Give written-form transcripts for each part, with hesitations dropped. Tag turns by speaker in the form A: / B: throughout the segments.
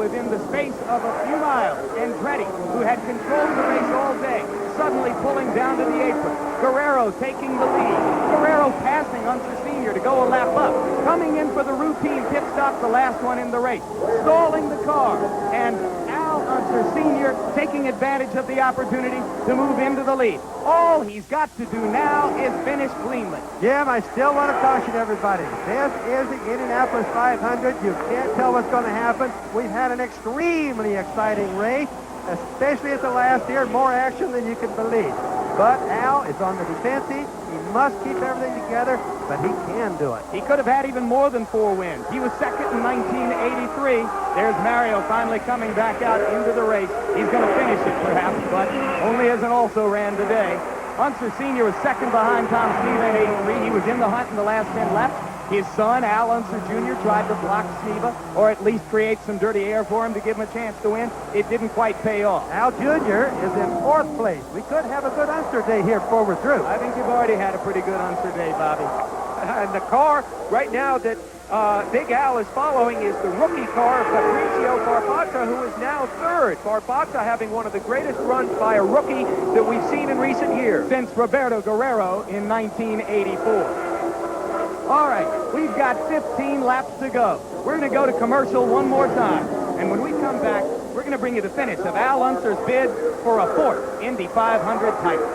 A: within the space of a few miles. Andretti, who had controlled the race all day, suddenly pulling down to the apron. Guerrero taking the lead. Guerrero passing Unser Sr. to go a lap up. Coming in for the routine pit stop, the last one in the race. Stalling the car. And Unser Sr. taking advantage of the opportunity to move into the lead. All he's got to do now is finish cleanly.
B: Jim, I still want to caution everybody. This is the Indianapolis 500. You can't tell what's going to happen. We've had an extremely exciting race, especially at the last year. More action than you can believe. But Al is on the defensive. He must keep everything together, but he can do it.
A: He could have had even more than 4 wins. He was second in 1983. There's Mario finally coming back out into the race. He's going to finish it, perhaps, but only as an also-ran today. Unser Sr. was second behind Tom Sneva in 83. He was in the hunt in the last 10 laps. His son, Al Unser Jr., tried to block Sneva, or at least create some dirty air for him to give him a chance to win. It didn't quite pay off.
B: Al Jr. is in 4th place. We could have a good Unser day here before we're through.
A: I think you've already had a pretty good Unser day, Bobby.
C: And the car right now that Big Al is following is the rookie car of Fabrizio Barbazza, who is now 3rd. Barbazza having one of the greatest runs by a rookie that we've seen in recent years.
A: Since Roberto Guerrero in 1984. All right, we've got 15 laps to go. We're going to go to commercial one more time. And when we come back, we're going to bring you the finish of Al Unser's bid for a 4th Indy 500 title.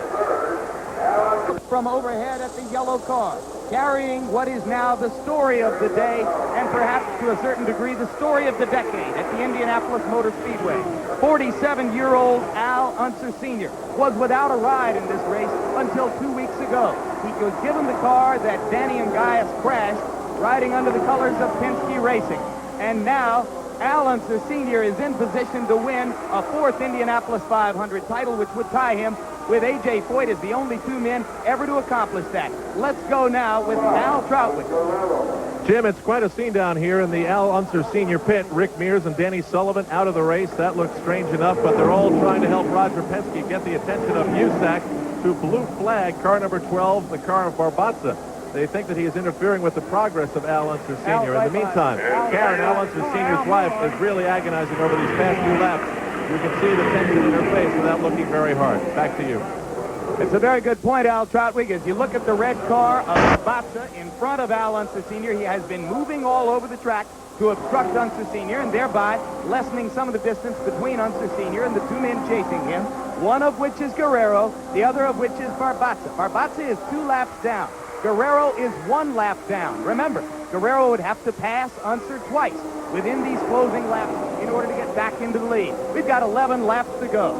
A: From overhead at the yellow car, carrying what is now the story of the day, and perhaps to a certain degree the story of the decade at the Indianapolis Motor Speedway. 47-year-old Al Unser Sr. was without a ride in this race until 2 weeks ago. He was given the car that Danny and Gaius crashed, riding under the colors of Penske Racing. And now, Al Unser Sr. is in position to win a 4th Indianapolis 500 title, which would tie him with A.J. Foyt as the only 2 men ever to accomplish that. Let's go now with Al Troutwig.
D: Jim, it's quite a scene down here in the Al Unser Sr. pit. Rick Mears and Danny Sullivan out of the race. That looks strange enough, but they're all trying to help Roger Penske get the attention of USAC to blue flag car number 12, the car of Barbazza. They think that he is interfering with the progress of Al Unser Sr. In the meantime, Karen, Al Unser Sr.'s wife, is really agonizing over these past few laps. You can see the tension in her face without looking very hard. Back to you.
A: It's a very good point, Al Troutwig. As you look at the red car of Barbazza in front of Al Unser Sr., he has been moving all over the track to obstruct Unser Sr. and thereby lessening some of the distance between Unser Sr. and the 2 men chasing him, one of which is Guerrero, the other of which is Barbazza. Barbazza is 2 laps down. Guerrero is 1 lap down. Remember, Guerrero would have to pass Unser twice within these closing laps in order to get back into the lead. We've got 11 laps to go.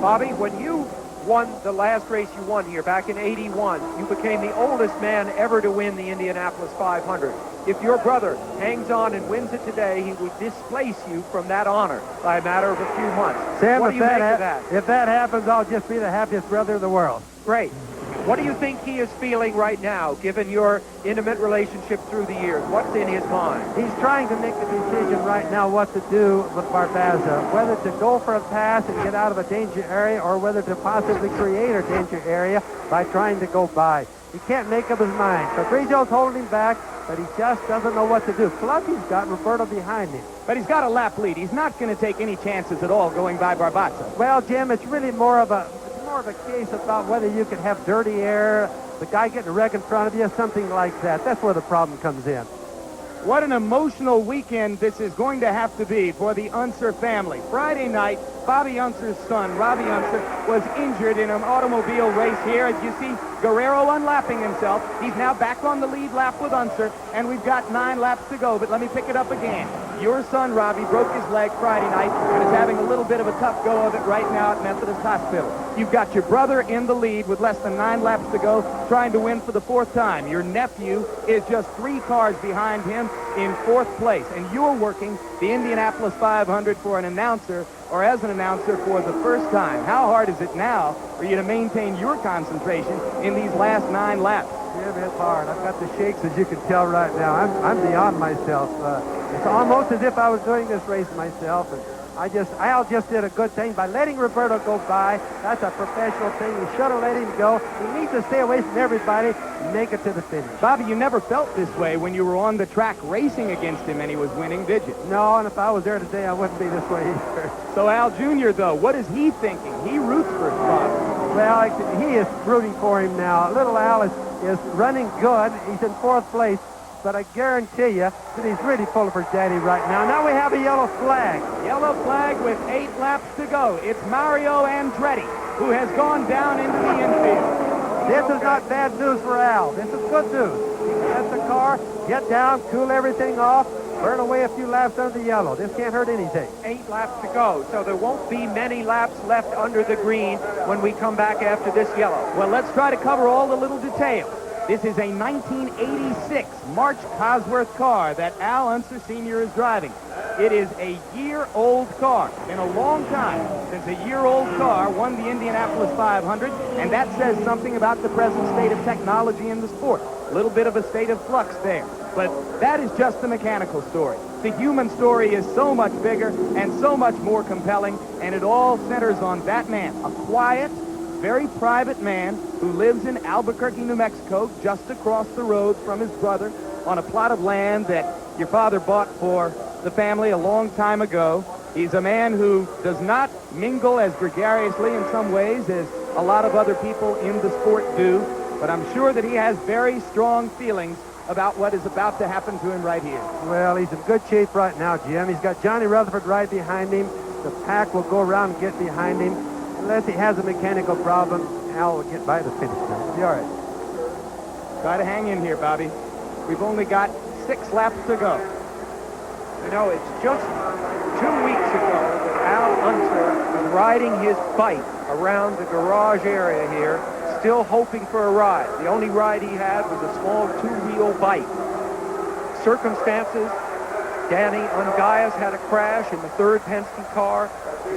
C: Bobby, when you won the last race you won here back in 81, you became the oldest man ever to win the Indianapolis 500. If your brother hangs on and wins it today, he would displace you from that honor by a matter of a few months.
B: Sam,
C: what do you make of that?
B: If that happens, I'll just be the happiest brother in the world.
C: Great. What do you think he is feeling right now, given your intimate relationship through the years? What's in his mind?
B: He's trying to make the decision right now what to do with Barbazza, whether to go for a pass and get out of a danger area or whether to possibly create a danger area by trying to go by. He can't make up his mind. Fabrizio's holding him back, but he just doesn't know what to do. Plus, he's got Roberto behind him.
A: But he's got a lap lead. He's not going to take any chances at all going by Barbazza.
B: Well, Jim, it's really more of a case about whether you can have dirty air, the guy getting a wreck in front of you, something like that. That's where the problem comes in.
A: What an emotional weekend this is going to have to be for the Unser family. Friday night, Bobby Unser's son, Robbie Unser, was injured in an automobile race here. As you see, Guerrero unlapping himself. He's now back on the lead lap with Unser, and we've got 9 laps to go, but let me pick it up again. Your son, Robbie, broke his leg Friday night and is having a little bit of a tough go of it right now at Methodist Hospital. You've got your brother in the lead with less than 9 laps to go, trying to win for the 4th time. Your nephew is just 3 cars behind him in 4th place, and you're working the Indianapolis 500 for an announcer, or as an announcer for the first time. How hard is it now for you to maintain your concentration in these last 9 laps?
B: Jim, it's hard. I've got the shakes, as you can tell right now. I'm beyond myself. It's almost as if I was doing this race myself. And Al just did a good thing by letting Roberto go by. That's a professional thing. He should have let him go. He needs to stay away from everybody and make it to the finish.
A: Bobby, you never felt this way when you were on the track racing against him and he was winning, did you?
B: No, and if I was there today, I wouldn't be this way either.
A: So Al Jr., though, what is he thinking? He roots for his father.
B: Well, he is rooting for him now. Little Al is running good. He's in 4th place. But I guarantee you that he's really pulling for Daddy right now. Now we have a yellow flag.
A: Yellow flag with 8 laps to go. It's Mario Andretti, who has gone down into the infield.
B: This is not bad news for Al. This is good news. He can get the car, get down, cool everything off, burn away a few laps under the yellow. This can't hurt anything.
C: 8 laps to go, so there won't be many laps left under the green when we come back after this yellow.
A: Well, let's try to cover all the little details. This is a 1986 March Cosworth car that Al Unser Sr. is driving. It is a year-old car. Been a long time since a year-old car won the Indianapolis 500, and that says something about the present state of technology in the sport. A little bit of a state of flux there. But that is just the mechanical story. The human story is so much bigger and so much more compelling, and it all centers on that man, a quiet, very private man who lives in Albuquerque, New Mexico, just across the road from his brother on a plot of land that your father bought for the family a long time ago. He's a man who does not mingle as gregariously in some ways as a lot of other people in the sport do, but I'm sure that he has very strong feelings about what is about to happen to him right here.
B: Well, he's in good shape right now, Jim. He's got Johnny Rutherford right behind him. The pack will go around and get behind him. Unless he has a mechanical problem, Al will get by the finish line. He'll be all right.
A: Try to hang in here, Bobby. We've only got 6 laps to go.
C: You know, it's just 2 weeks ago that Al Unser was riding his bike around the garage area here, still hoping for a ride. The only ride he had was a small 2-wheel bike. Circumstances, Danny Ungaius had a crash in the 3rd Penske car,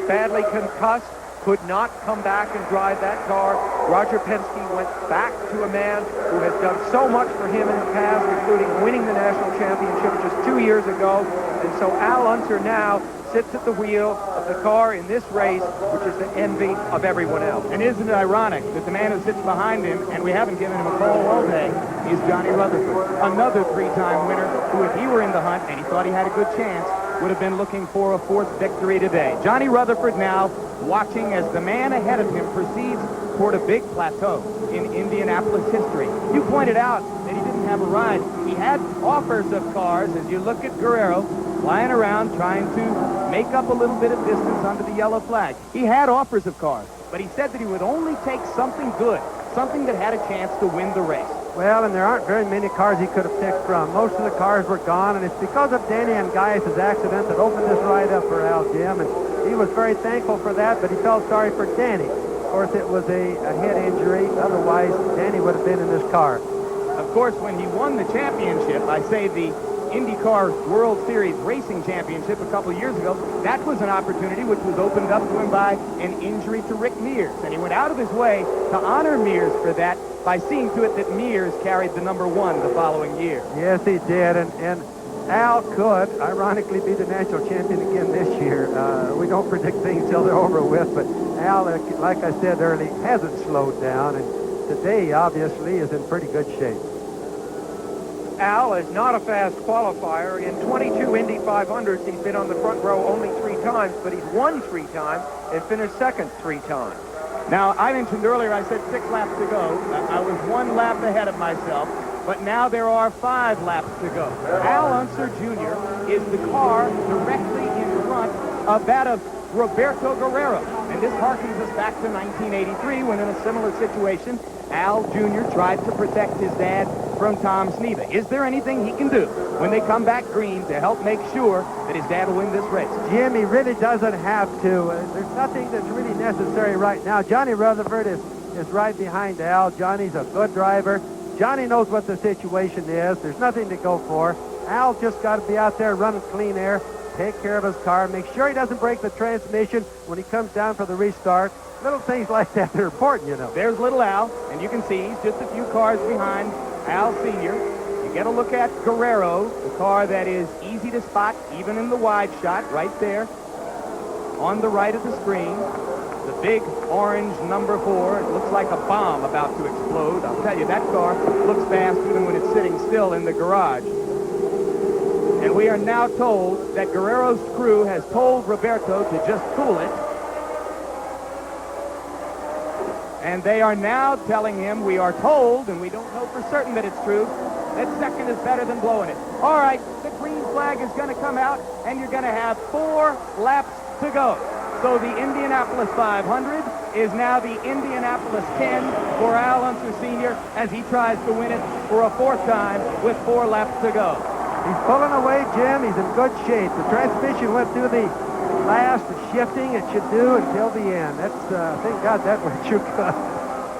C: badly concussed, could not come back and drive that car. Roger Penske went back to a man who has done so much for him in the past, including winning the national championship just 2 years ago. And so Al Unser now sits at the wheel of the car in this race, which is the envy of everyone else.
A: And isn't it ironic that the man who sits behind him, and we haven't given him a call all day, is Johnny Rutherford, another 3-time winner who, if he were in the hunt and he thought he had a good chance, would have been looking for a 4th victory today. Johnny Rutherford now watching as the man ahead of him proceeds toward a big plateau in Indianapolis history. You pointed out that he didn't have a ride. He had offers of cars, as you look at Guerrero flying around trying to make up a little bit of distance under the yellow flag. He had offers of cars, but he said that he would only take something good, something that had a chance to win the race.
B: Well, and there aren't very many cars he could have picked from. Most of the cars were gone, and it's because of Danny Ungaius' accident that opened this ride up for Al, Jim, and he was very thankful for that, but he felt sorry for Danny. Of course, it was a head injury. Otherwise, Danny would have been in this car.
A: Of course, when he won the championship, I say the IndyCar World Series Racing Championship a couple of years ago, that was an opportunity which was opened up to him by an injury to Rick Mears. And he went out of his way to honor Mears for that by seeing to it that Mears carried the number 1 the following year.
B: Yes, he did. And Al could, ironically, be the national champion again this year. We don't predict things till they're over with, but Al, like I said earlier, hasn't slowed down. And today, obviously, is in pretty good shape.
C: Al is not a fast qualifier. In 22 Indy 500s, he's been on the front row only 3 times, but he's won 3 times and finished second 3 times.
A: Now, I mentioned earlier, I said 6 laps to go. I was 1 lap ahead of myself, but now there are 5 laps to go. Al Unser Jr. is the car directly in front of that of Roberto Guerrero. And this harkens us back to 1983 when in a similar situation, Al Jr. tried to protect his dad from Tom Sneva. Is there anything he can do when they come back green to help make sure that his dad will win this race?
B: Jim, he really doesn't have to. There's nothing that's really necessary right now. Johnny Rutherford is right behind Al. Johnny's a good driver. Johnny knows what the situation is. There's nothing to go for. Al just got to be out there running clean air, take care of his car, make sure he doesn't break the transmission when he comes down for the restart. Little things like that are important, you know.
A: There's little Al, and you can see he's just a few cars behind Al Sr. You get a look at Guerrero, the car that is easy to spot even in the wide shot right there. on the right of the screen. The big orange number 4. It looks like a bomb about to explode. I'll tell you, that car looks fast even when it's sitting still in the garage. And we are now told that Guerrero's crew has told Roberto to just cool it. And they are now telling him, we are told, and we don't know for certain that it's true, that second is better than blowing it. All right, the green flag is going to come out, and you're going to have 4 laps to go. So the Indianapolis 500 is now the Indianapolis 10 for Al Unser Sr. as he tries to win it for a 4th time with 4 laps to go.
B: He's pulling away, Jim. He's in good shape. The transmission went through the last shifting it should do until the end. That's, thank God that went too good.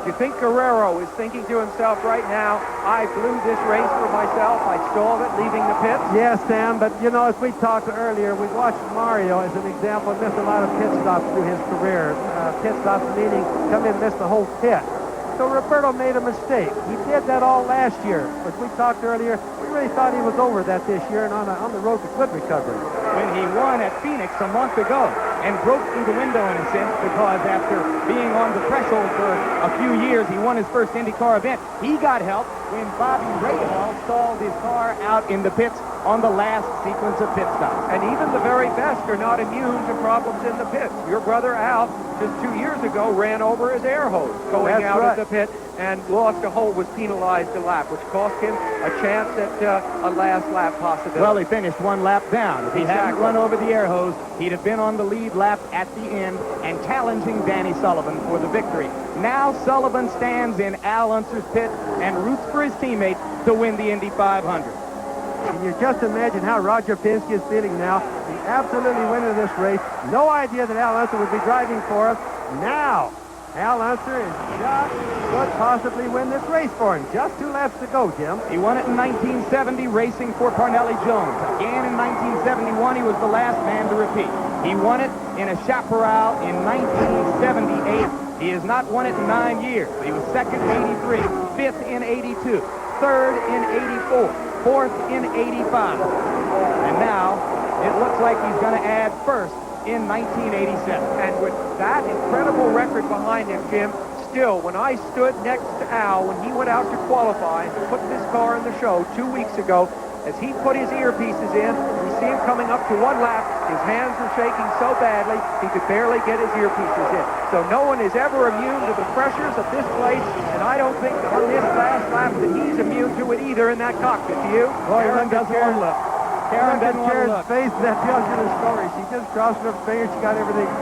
C: Do you think Guerrero is thinking to himself right now, I blew this race for myself, I stalled it leaving the pits?
B: Yes, Sam, but you know, as we talked earlier, we watched Mario as an example miss a lot of pit stops through his career. Pit stops meaning come in and miss the whole pit. So Roberto made a mistake. He did that all last year. As we talked earlier, we really thought he was over that this year and on the road to good recovery.
A: When he won at Phoenix a month ago and broke through the window in a sense because after being on the threshold for a few years, he won his first IndyCar event. He got help when Bobby Rahal stalled his car out in the pits on the last sequence of pit stops.
C: And even the very best are not immune to problems in the pits. Your brother Al, just 2 years ago, ran over his air hose going out of the pit and lost a hole, was penalized a lap, which cost him a chance at a last lap possibility.
A: Well, he finished 1 lap down. If he hadn't run over the air hose, he'd have been on the lead lap at the end and challenging Danny Sullivan for the victory. Now Sullivan stands in Al Unser's pit and roots for his teammate to win the Indy 500.
B: Can you just imagine how Roger Penske is feeling now? He absolutely winning this race. No idea that Al Unser would be driving for us. Now, Al Unser is just could possibly win this race for him. Just 2 laps to go, Jim.
A: He won it in 1970 racing for Parnelli Jones. Again in 1971, he was the last man to repeat. He won it in a chaparral in 1978. He has not won it in 9 years. He was second in 83, 5th in 82, 3rd in 84. 4th in 85. And now it looks like he's going to add 1st in 1987.
C: And with that incredible record behind him, Jim, still, when I stood next to Al when he went out to qualify and put this car in the show 2 weeks ago, as he put his earpieces in, we see him coming up to 1 lap. His hands were shaking so badly, he could barely get his earpieces in. So no one is ever immune to the pressures of this place, and I don't think on this last lap that he's immune to it either in that cockpit. Do you?
A: Karen doesn't want to look. Karen doesn't want to look.
B: Face that tells you the story. She just crossed her fingers. She got everything